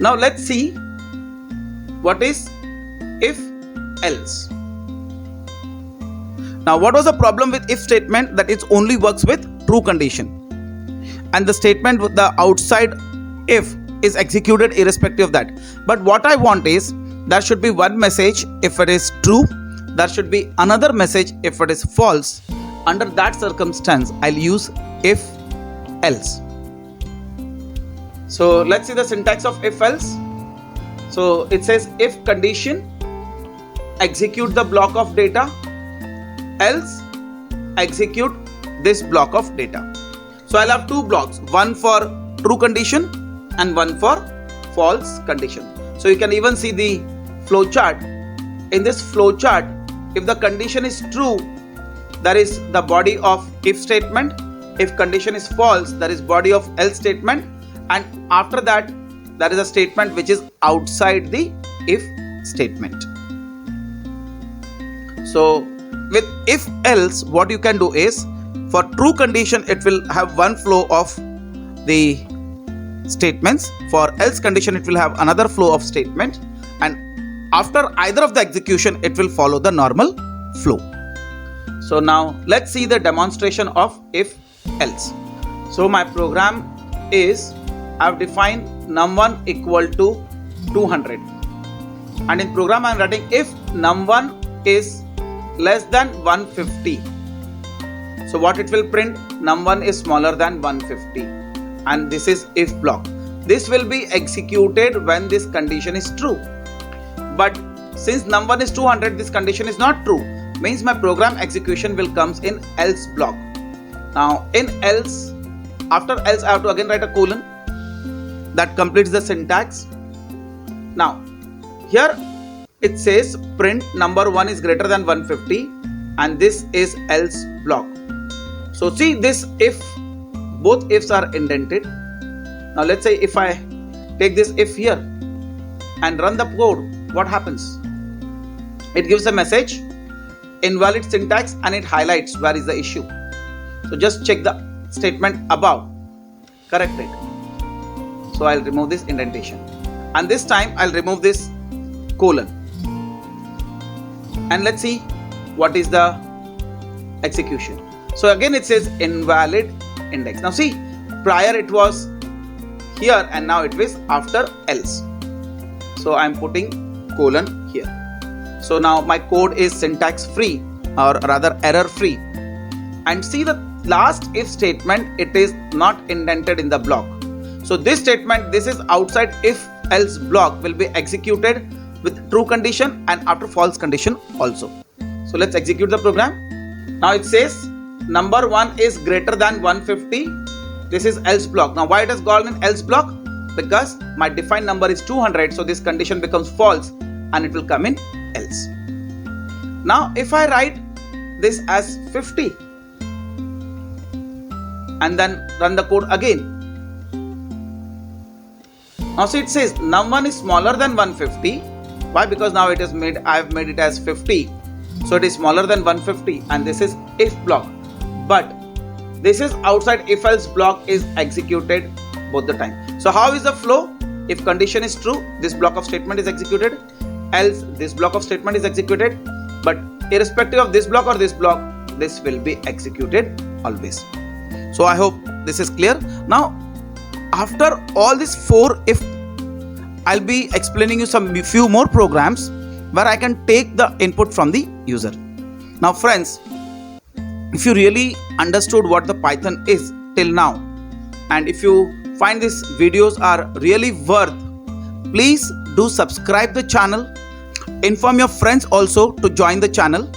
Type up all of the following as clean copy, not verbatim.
Now let's see what is if else. Now what was the problem with if statement? That it only works with true condition, and the statement with the outside if is executed irrespective of that. But what I want is there should be one message if it is true, there should be another message if it is false. Under that circumstance I'll use if else. So let's see the syntax of if else. So it says if condition, execute the block of data, else execute this block of data. So I'll have two blocks, one for true condition and one for false condition. So you can even see the flow chart. In this flow chart, if the condition is true, that is the body of if statement. If condition is false, that is body of else statement, and after that there is a statement which is outside the if statement. So with if else, what you can do is, for true condition it will have one flow of the statements, for else condition it will have another flow of statement, and after either of the execution it will follow the normal flow. So now let's see the demonstration of if else. So my program is, I've defined num1 equal to 200, and in program I'm writing if num1 is less than 150. So what it will print? Num1 is smaller than 150, and this is if block. This will be executed when this condition is true. But since num1 is 200, this condition is not true, means my program execution will comes in else block. Now in else, after else I have to again write a colon. That completes the syntax. Now here it says print number 1 is greater than 150, and this is else block. So see this if, both ifs are indented. Now let's say if I take this if here and run the code, what happens? It gives a message invalid syntax and it highlights where is the issue. So just check the statement above, correct it. So I'll remove this indentation, and this time I'll remove this colon, and let's see what is the execution. So again it says invalid index. Now see, prior it was here and now it is after else. So I'm putting colon here. So now my code is syntax free, or rather error free. And see the last if statement, it is not indented in the block. So this statement, this is outside if else block, will be executed with true condition and after false condition also. So let's execute the program. Now it says number 1 is greater than 150. This is else block. Now why it has gone in else block? Because my defined number is 200, so this condition becomes false and it will come in else. Now if I write this as 50 and then run the code again. Now see, it says num1 is smaller than 150. Why? Because now it is made, I have made it as 50, so it is smaller than 150, and this is if block. But this is outside if else block is executed both the time. So how is the flow? If condition is true, this block of statement is executed, else this block of statement is executed, but irrespective of this block or this block, this will be executed always. So I hope this is clear. Now after all these 4 if, I'll be explaining you some few more programs where I can take the input from the user. Now friends, if you really understood what the Python is till now, and if you find these videos are really worth, please do subscribe the channel, inform your friends also to join the channel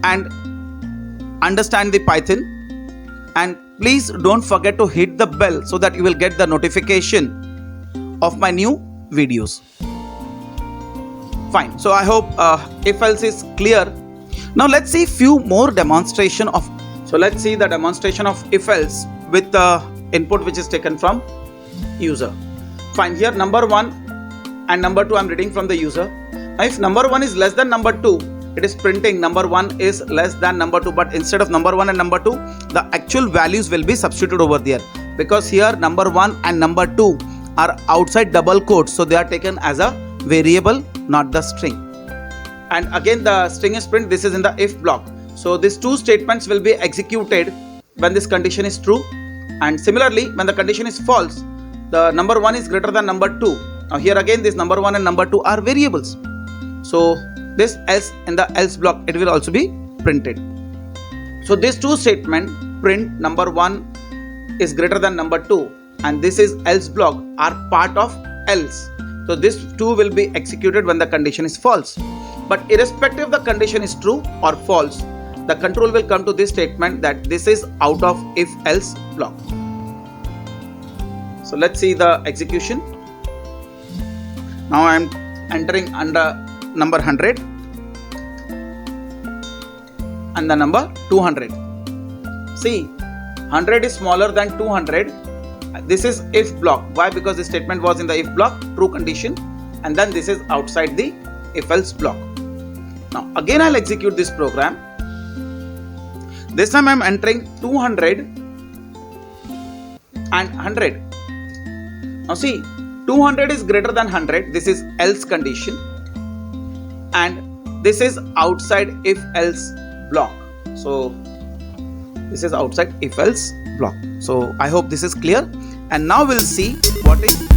and understand the Python, and please don't forget to hit the bell so that you will get the notification of my new videos. Fine. So I hope if else is clear. Now let's see few more demonstration of. So let's see the demonstration of if else with the input which is taken from user. Fine. Here number 1 and number 2 I'm reading from the user. Now if number 1 is less than number 2, it is printing number 1 is less than number 2, but instead of number 1 and number 2, the actual values will be substituted over there, because here number 1 and number 2 are outside double quotes, so they are taken as a variable, not the string. And again the string is print, this is in the if block. So these two statements will be executed when this condition is true, and similarly when the condition is false, the number 1 is greater than number 2. Now here again this number 1 and number 2 are variables, so this else in the else block it will also be printed. So these two statements, print number 1 is greater than number 2 and this is else block, are part of else. So this 2 will be executed when the condition is false. But irrespective of the condition is true or false, the control will come to this statement that this is out of if else block. So let's see the execution. Now I am entering under number 100 and the number 200. See, 100 is smaller than 200. This is if block. Why? Because the statement was in the if block, true condition, and then this is outside the if else block. Now again I'll execute this program. This time I'm entering 200 and 100. Now see, 200 is greater than 100. This is else condition, and this is outside if else block. So this is outside if else block. So I hope this is clear, and now we'll see what is